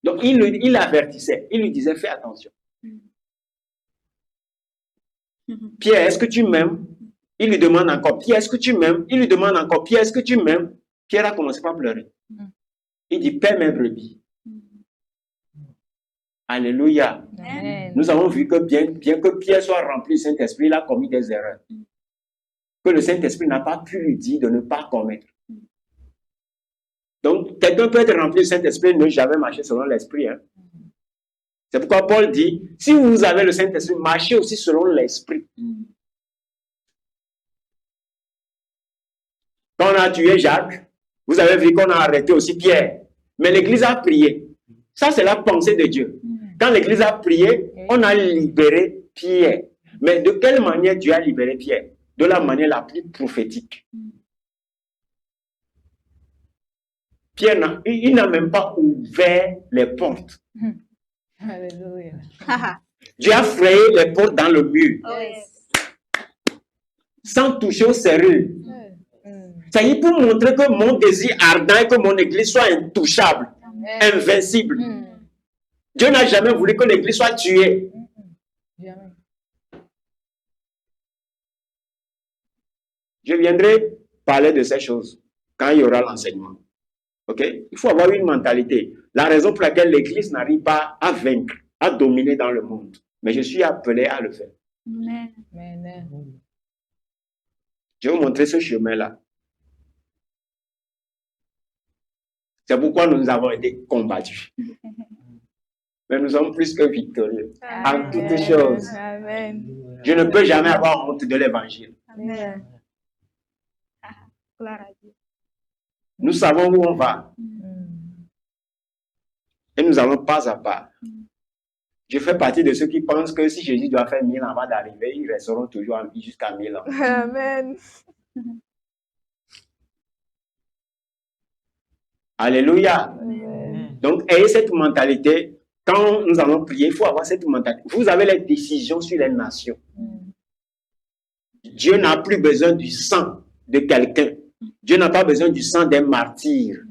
Donc, il l'avertissait. Il lui disait, fais attention. Pierre, est-ce que tu m'aimes? Il lui demande encore, Pierre, est-ce que tu m'aimes? Il lui demande encore, Pierre, est-ce que tu m'aimes? Pierre a commencé par pleurer. Il dit, paie mes brebis. Alléluia. Amen. Nous avons vu que bien que Pierre soit rempli du Saint-Esprit, il a commis des erreurs. Que le Saint-Esprit n'a pas pu lui dire de ne pas commettre. Donc, quelqu'un peut être rempli du Saint-Esprit et ne jamais marcher selon l'Esprit. Hein. C'est pourquoi Paul dit, si vous avez le Saint-Esprit, marchez aussi selon l'Esprit. Quand on a tué Jacques, vous avez vu qu'on a arrêté aussi Pierre. Mais l'Église a prié. Ça, c'est la pensée de Dieu. Quand l'Église a prié, on a libéré Pierre. Mais de quelle manière Dieu a libéré Pierre? De la manière la plus prophétique. Pierre, il n'a même pas ouvert les portes. Alléluia. Dieu a frayé les portes dans le mur. Sans toucher aux serrures. Ça y est pour montrer que mon désir ardent et que mon église soit intouchable, invincible. Dieu n'a jamais voulu que l'église soit tuée. Je viendrai parler de ces choses quand il y aura l'enseignement. Ok? Il faut avoir une mentalité. La raison pour laquelle l'église n'arrive pas à vaincre, à dominer dans le monde. Mais je suis appelé à le faire. Amen. Je vais vous montrer ce chemin-là. C'est pourquoi nous avons été combattus. Mais nous sommes plus que victorieux. En toutes choses. Amen. Je ne peux jamais avoir honte de l'évangile. Amen. Gloire à Dieu. Nous savons où on va. Et nous allons pas à pas. Je fais partie de ceux qui pensent que si Jésus doit faire 1000 ans avant d'arriver, ils resteront toujours en vie jusqu'à 1000 ans. Amen. Alléluia. Amen. Donc, ayez cette mentalité. Quand nous allons prier, il faut avoir cette mentalité. Vous avez les décisions sur les nations. Dieu n'a plus besoin du sang de quelqu'un. Dieu n'a pas besoin du sang d'un martyr.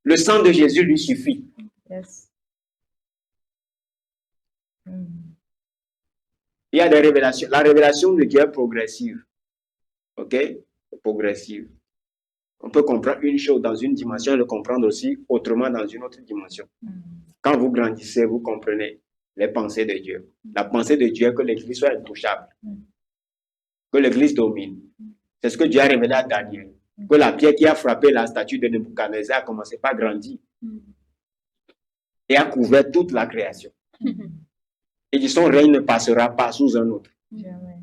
Le sang de Jésus lui suffit. Yes. Il y a des révélations. La révélation de Dieu est progressive. Ok? Progressive. On peut comprendre une chose dans une dimension et le comprendre aussi autrement dans une autre dimension. Quand vous grandissez, vous comprenez les pensées de Dieu. La pensée de Dieu est que l'Église soit intouchable. Que l'Église domine. C'est ce que Dieu a révélé à Daniel. Que la pierre qui a frappé la statue de Nebuchadnezzar a commencé par grandir. Et a couvert toute la création. Il dit, son règne ne passera pas sous un autre. Jamais.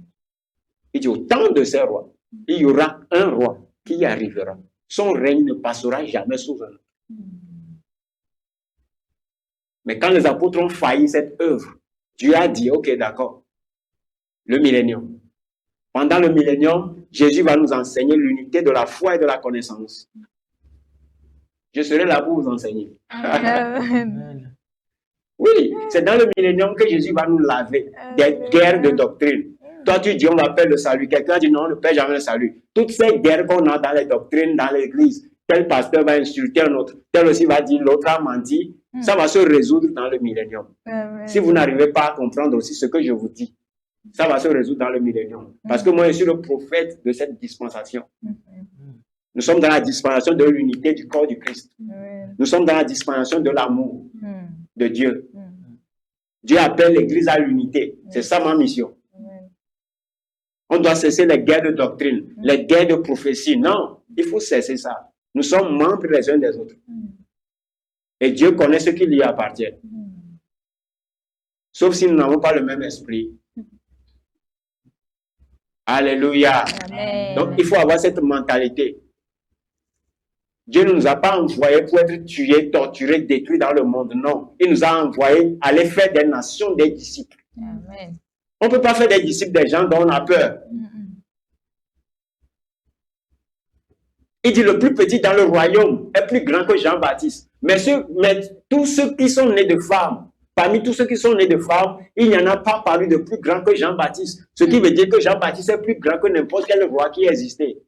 Il dit, au temps de ces rois, il y aura un roi qui y arrivera. Son règne ne passera jamais sous un autre. Mais quand les apôtres ont failli cette œuvre, Dieu a dit, ok, d'accord, le millénium. Pendant le millénium, Jésus va nous enseigner l'unité de la foi et de la connaissance. Je serai là pour vous enseigner. Amen. Oui, c'est dans le millénium que Jésus va nous laver des guerres de doctrine. Toi, tu dis, on va perdre le salut. Quelqu'un dit, non, on ne perd jamais le salut. Toutes ces guerres qu'on a dans les doctrines, dans l'église, tel pasteur va insulter un autre, tel aussi va dire, l'autre a menti, ça va se résoudre dans le millénium. Si vous n'arrivez pas à comprendre aussi ce que je vous dis, ça va se résoudre dans le millénium. Parce que moi, je suis le prophète de cette dispensation. Nous sommes dans la dispensation de l'unité du corps du Christ. Nous sommes dans la dispensation de l'amour de Dieu. Dieu appelle l'Église à l'unité. C'est ça ma mission. On doit cesser les guerres de doctrine, les guerres de prophétie. Non, il faut cesser ça. Nous sommes membres les uns des autres. Et Dieu connaît ce qui lui appartient. Sauf si nous n'avons pas le même esprit. Alléluia. Amen. Donc, il faut avoir cette mentalité. Dieu ne nous a pas envoyés pour être tués, torturés, détruits dans le monde. Non. Il nous a envoyés à aller faire des nations des disciples. Amen. On ne peut pas faire des disciples des gens dont on a peur. Il dit le plus petit dans le royaume est plus grand que Jean-Baptiste. Mais tous ceux qui sont nés de femmes, parmi tous ceux qui sont nés de femmes, il n'y en a pas parmi de plus grand que Jean-Baptiste. Ce qui veut dire que Jean-Baptiste est plus grand que n'importe quel roi qui existait.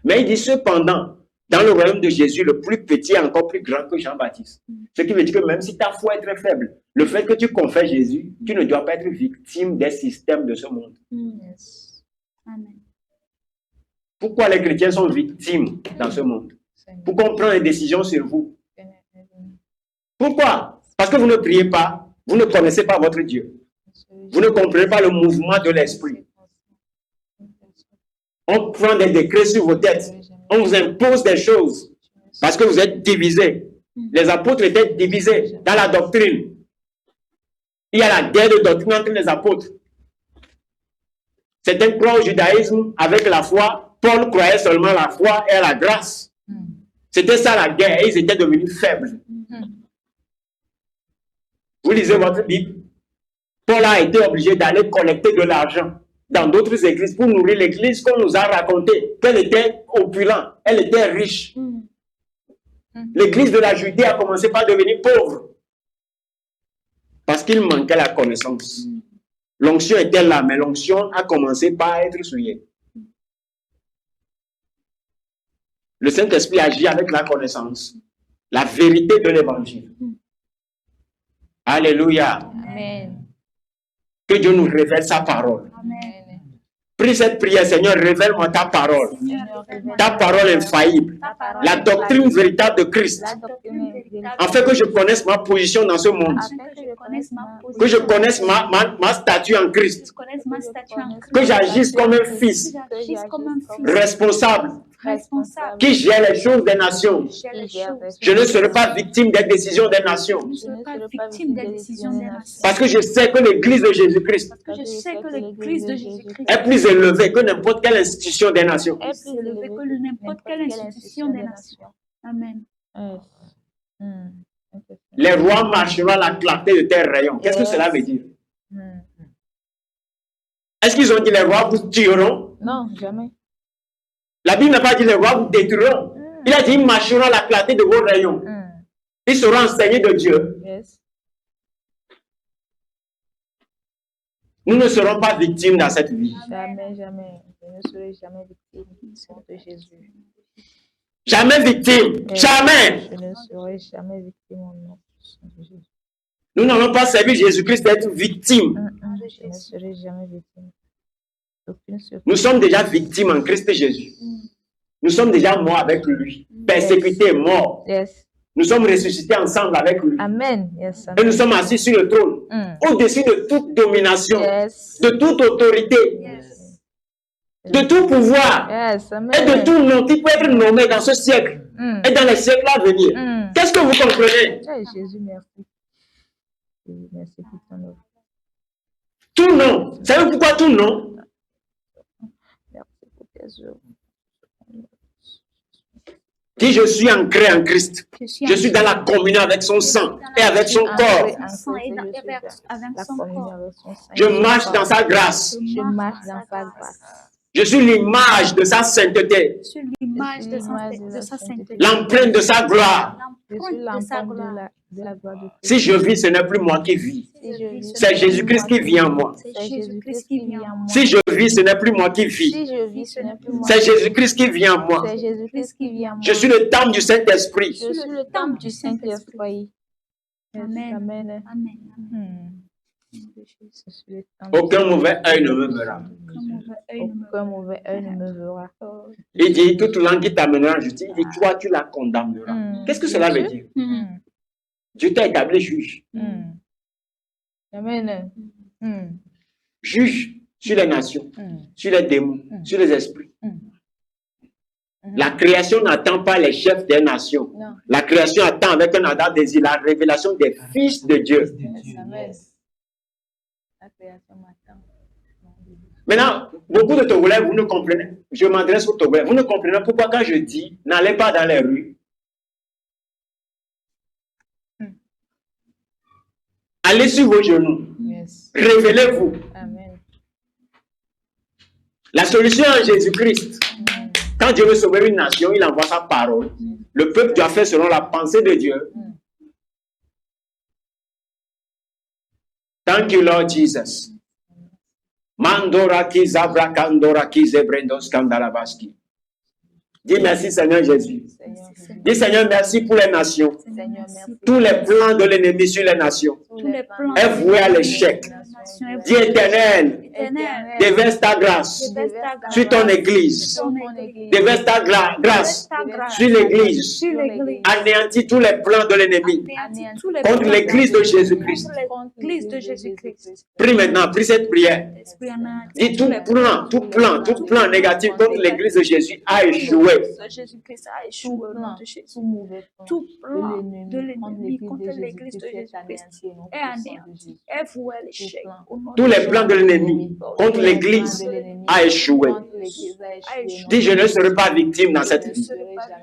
Mais il dit cependant, dans le royaume de Jésus, le plus petit est encore plus grand que Jean-Baptiste. Ce qui veut dire que même si ta foi est très faible, le fait que tu confesses Jésus, tu ne dois pas être victime des systèmes de ce monde. Yes. Amen. Pourquoi les chrétiens sont victimes dans ce monde? Pourquoi on prend les décisions sur vous? Pourquoi? Parce que vous ne priez pas, vous ne connaissez pas votre Dieu. Vous ne comprenez pas le mouvement de l'esprit. On prend des décrets sur vos têtes. On vous impose des choses parce que vous êtes divisés. Les apôtres étaient divisés dans la doctrine. Il y a la guerre de doctrine entre les apôtres. Certains croient au judaïsme avec la foi. Paul croyait seulement la foi et la grâce. C'était ça la guerre. Ils étaient devenus faibles. Vous lisez votre Bible. Paul a été obligé d'aller collecter de l'argent dans d'autres églises pour nourrir l'église qu'on nous a raconté qu'elle était opulente, elle était riche. L'église de la Judée a commencé par devenir pauvre parce qu'il manquait la connaissance. L'onction était là, mais l'onction a commencé par être souillée. Le Saint-Esprit agit avec la connaissance, la vérité de l'évangile. Alléluia. Amen. Que Dieu nous révèle sa parole. Amen. Prie cette prière, Seigneur, révèle-moi ta parole. Ta parole infaillible. La doctrine véritable de Christ. Afin que je connaisse ma position dans ce monde. Que je connaisse ma statue en Christ. Que j'agisse comme un fils responsable qui gère les choses des nations. Je ne serai pas victime des décisions des nations. Parce que je sais que l'Église de Jésus-Christ est plus élevée que n'importe quelle institution des nations. Amen. Les rois marcheront à la clarté de tes rayons. Qu'est-ce que cela veut dire? Est-ce qu'ils ont dit les rois vous tueront? Non, jamais. La Bible n'a pas dit les rois vous détruiront. Il a dit ils marcheront à la clarté de vos rayons. Ils seront enseignés de Dieu. Yes. Nous ne serons pas victimes dans cette vie. Jamais, jamais. Je ne serai jamais victime de Jésus. Jamais victime. Jamais. Je ne serai jamais victime au nom de Jésus. Nous n'allons pas servir Jésus-Christ d'être victime. Je ne serai jamais victime. Nous sommes déjà victimes en Christ Jésus. Nous sommes déjà morts avec lui. Persécutés, morts. Yes. Nous sommes ressuscités ensemble avec lui. Amen. Yes, Et nous sommes assis sur le trône. Au-dessus de toute domination. Yes. De toute autorité. Yes. De tout pouvoir. Yes. Amen. Et de tout nom qui peut être nommé dans ce siècle. Et dans les siècles à venir. Qu'est-ce que vous comprenez? Hey, Jésus, merci. Merci pour ton nom. Tout nom. Savez-vous pourquoi tout nom? Merci pour tes œuvres. Si je suis ancré en Christ, je suis dans la communion avec son sang et avec son corps. Je marche dans sa grâce. Je marche dans sa grâce. Je suis l'image de sa sainteté, Sur l'image de sa sainteté. l'empreinte de sa gloire. Je suis L'empreinte de sa l'empreinte gloire. de la gloire de Christ. Si je vis, ce n'est plus moi qui vis. Si je vis, C'est Jésus-Christ qui vit en moi. C'est Jésus-Christ qui vient en moi. Si je vis, ce n'est plus moi qui vis. Si je vis, ce n'est plus moi. C'est Jésus-Christ qui vit en moi. C'est Jésus-Christ qui vit en moi. Je suis le temple du Saint-Esprit. Je suis le temple du Saint-Esprit. Amen. Amen. Amen. Je suis le temple Aucun mauvais œil ne me verra. Aucun mauvais œil ne me verra. Il dit, toute langue qui t'amènera en justice, il dit, toi, tu la condamneras. Qu'est-ce que cela veut dire? Dieu t'a établi juge. Amen. Juge sur les nations, sur les démons, sur les esprits. La création n'attend pas les chefs des nations. Non. La création attend avec un ardent désir la révélation des fils de Dieu. Amen. La création m'attend. Maintenant, beaucoup de Togolais, vous ne comprenez, je m'adresse aux Togolais, vous ne comprenez pas pourquoi quand je dis, n'allez pas dans les rues. Allez sur vos genoux. Yes. Révélez-vous. Amen. La solution est Jésus-Christ. Quand Dieu veut sauver une nation, il envoie sa parole. Le peuple doit faire selon la pensée de Dieu. Thank you, Lord Jesus. Mandora ki zabra kandora ki zebrendos kandalabaski. Dis merci, Seigneur Jésus. Dis Seigneur, merci pour les nations. Seigneur, merci. Tous les plans de l'ennemi sur les nations Tous les plans est voué à l'échec. Dis Éternel, éternel, déverse ta grâce sur ton église. Déverse ta grâce sur l'église. sur l'église, Anéantis tous les plans de l'ennemi tous les contre plans l'église de Jésus-Christ. contre l'église de Jésus-Christ. Prie maintenant, prie cette prière. Esprit en Dis tout plan négatif contre l'église de Jésus a échoué. de Jésus-Christ a échoué au nom de Jésus. Tout plan de l'ennemi contre l'église de Jésus-Christ est anéanti, est voué à l'échec. au nom Tous de les Jésus. plans de l'ennemi contre l'église a échoué. Dis, je ne serai pas victime dans cette vie.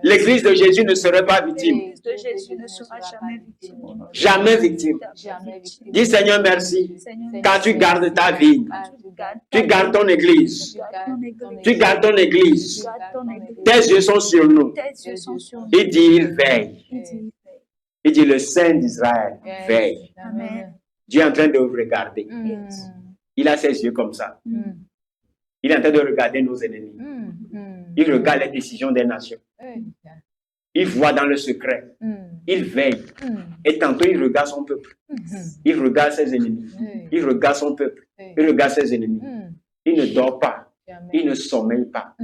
L'église de Jésus ne serait pas victime. L'église de Jésus ne sera jamais victime. au nom de Jamais victime. Jésus. Dis Seigneur merci, Seigneur, car tu gardes ta vie. Tu gardes ton église. ton église. Tu gardes ton église. Garde ton église. Tes yeux sont sur nous. Tes yeux sont sur nous. Il dit, il veille. Il dit, Il dit, le Saint d'Israël veille. Amen. Dieu est en train de vous regarder. Il a ses yeux comme ça. Il est en train de regarder nos ennemis. Il regarde les décisions des nations. Il voit dans le secret. Il veille. Et tantôt, il regarde son peuple. Il regarde ses ennemis. Il regarde son peuple. Il regarde ses ennemis. Il ne dort pas. Il ne sommeille pas.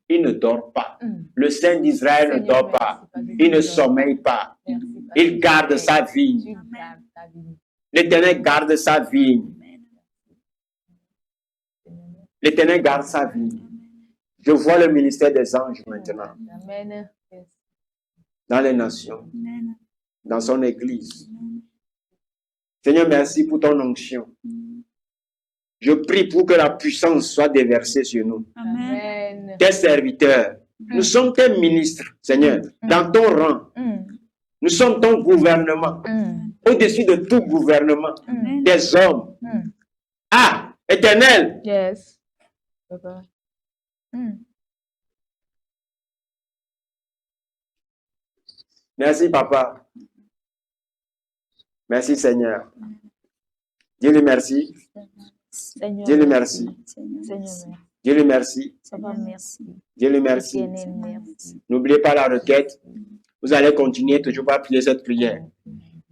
Il ne dort pas. Le Saint d'Israël ne dort pas. Il ne sommeille pas. Il garde sa vie. L'Éternel garde sa vie. L'Éternel garde sa vie. Je vois le ministère des anges maintenant. Amen. Dans les nations. Amen. Dans son église. Seigneur, merci pour ton onction. Je prie pour que la puissance soit déversée sur nous. Amen. Tes serviteurs. Nous sommes tes ministres, Seigneur, dans ton rang. Nous sommes ton gouvernement. Au-dessus de tout gouvernement. Des hommes. Ah, Éternel. Yes. Papa. Merci, Papa. Merci, Seigneur. Dis-lui merci. Seigneur, Dis-lui merci. Seigneur, Seigneur, Dis-lui merci. Papa, merci. Dis-lui merci. Éternel, merci. N'oubliez pas la requête. Vous allez continuer toujours par prier cette prière.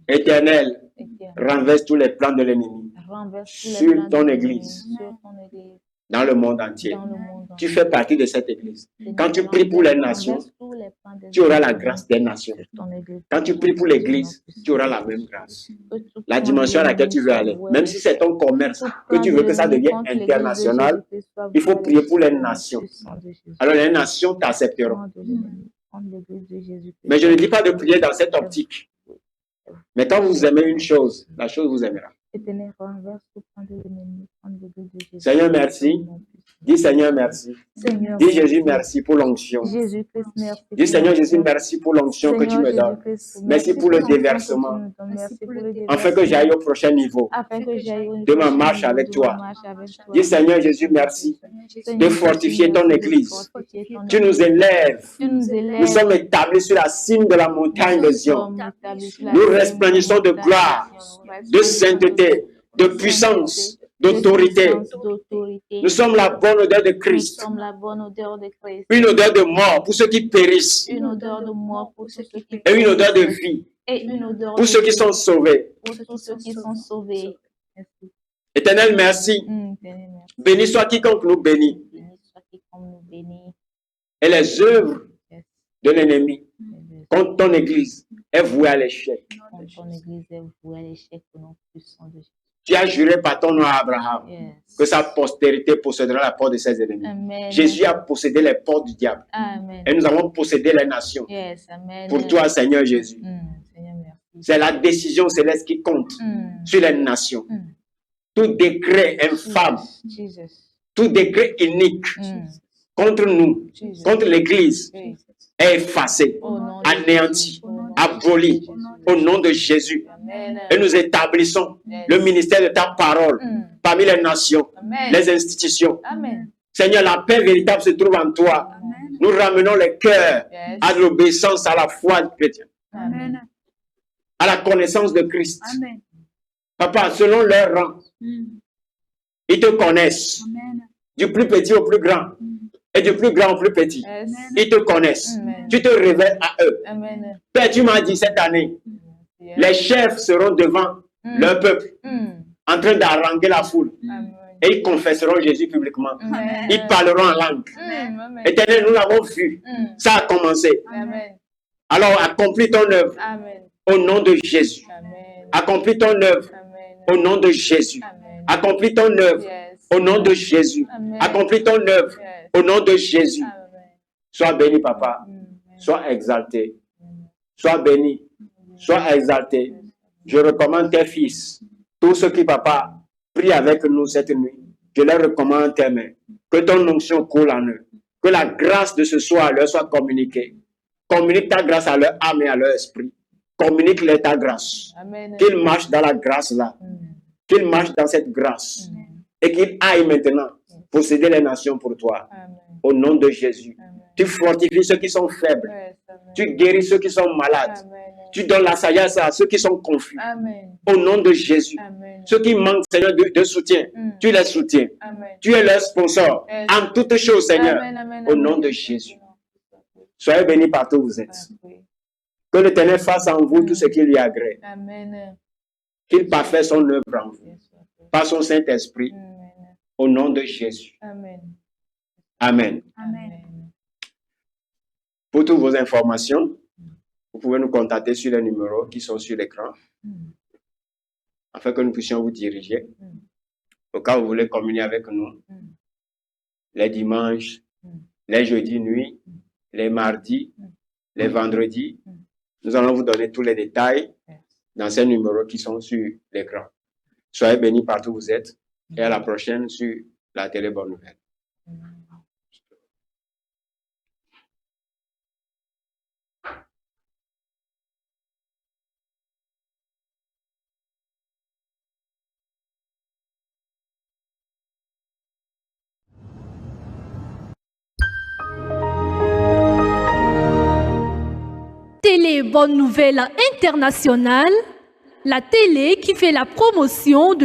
Éternel, Éternel, renverse tous les plans de l'ennemi renverse tous les sur plans ton de église. l'ennemi, sur ton église, dans le monde entier. dans le monde Tu entier. fais partie de cette église. Seigneur, Quand tu pries pour les nations, renverse tous les plans des tu auras la ennemis grâce des nations. sur ton église. Quand tu pries pour l'église, tu auras la même grâce. Que tout La plan dimension à de laquelle tu veux aller. l'ennemi Même si c'est ton commerce, soit que tu veux que ça voué devienne contre l'église de international, Jésus-Christ, soit il faut voué prier pour les au nom nations. puissant de Jésus. Alors les nations t'accepteront. Contre l'ennemi, contre l'église de Jésus-Christ. Mais je ne dis pas de prier dans cette optique. Mais quand vous aimez une chose, la chose vous aimera. Éternel, renverse tout plan de l'ennemi, contre l'église de Jésus. Seigneur, merci. Au nom puissant Dis Seigneur, merci. Seigneur, Dis Jésus, merci pour l'onction. Jésus-Christ, merci. Dis Seigneur Jésus, merci pour l'onction que tu me donnes. Merci pour le déversement. Afin que j'aille au prochain niveau de ma marche avec toi. Dis Seigneur Jésus, merci de fortifier ton Église. Tu nous élèves. Nous sommes établis sur la cime de la montagne de Zion. Nous resplendissons de gloire, de sainteté, de puissance, d'autorité. Nous sommes la bonne odeur de Christ. Une odeur de mort pour ceux qui périssent. Et une odeur de vie pour ceux qui sont sauvés. Éternel, merci. Béni soit quiconque nous bénit. Et les œuvres de l'ennemi contre ton Église est vouée à l'échec. Tu as juré par ton nom à Abraham que sa postérité possédera la porte de ses ennemis. Amen. Jésus a possédé les portes du diable. Amen. Et nous avons possédé les nations. Amen. Pour toi, Seigneur Jésus. Seigneur, merci. C'est la décision céleste qui compte sur les nations. Tout décret infâme, tout décret inique contre nous, contre l'Église, est effacé, anéanti, aboli au nom de Jésus. Amen. Et nous établissons le ministère de ta parole parmi les nations, les institutions. Amen. Seigneur, la paix véritable se trouve en toi. Nous ramenons les cœurs à l'obéissance, à la foi chrétienne, à la connaissance de Christ. Amen. Papa, selon leur rang, ils te connaissent. Du plus petit au plus grand. Et du plus grand au plus petit. Ils te connaissent. Tu te révèles à eux. Amen. Père, tu m'as dit cette année, les chefs seront devant leur peuple, en train d'haranguer la foule. Et ils confesseront Jésus publiquement. Ils parleront en langue. Éternel, nous l'avons vu. Ça a commencé. Alors, accomplis ton œuvre au nom de Jésus. Accomplis ton œuvre au nom de Jésus. Accomplis ton œuvre au nom de Jésus. Accomplis ton œuvre au nom de Jésus. Sois béni, papa. Sois exalté. Sois béni. Sois exalté. Je recommande tes fils. Tous ceux qui, papa, prient avec nous cette nuit. Je leur recommande tes mains. Que ton onction coule en eux. Que la grâce de ce soir leur soit communiquée. Communique ta grâce à leur âme et à leur esprit. Communique-leur ta grâce. Qu'ils marchent dans la grâce là. Qu'ils marchent dans cette grâce. Et qu'ils aillent maintenant posséder les nations pour toi. Au nom de Jésus. Tu fortifies ceux qui sont faibles. Tu guéris ceux qui sont malades. Tu donnes la sagesse à ceux qui sont confus. Au nom de Jésus. Ceux qui manquent, Seigneur, de soutien, tu les soutiens. Tu es leur sponsor. En toutes choses, Seigneur. Au nom de Jésus. Soyez bénis partout où vous êtes. Que l'Éternel fasse en vous tout ce qui lui agrée. Qu'il parfaite son œuvre en vous. Par son Saint-Esprit. Au nom de Jésus. Amen. Pour toutes vos informations, vous pouvez nous contacter sur les numéros qui sont sur l'écran, afin que nous puissions vous diriger. Au cas où vous voulez communier avec nous, les dimanches, les jeudis nuit, les mardis, les vendredis, nous allons vous donner tous les détails dans ces numéros qui sont sur l'écran. Soyez bénis partout où vous êtes et à la prochaine sur la télé Bonne Nouvelle. Télé Bonne Nouvelle Internationale, la télé qui fait la promotion de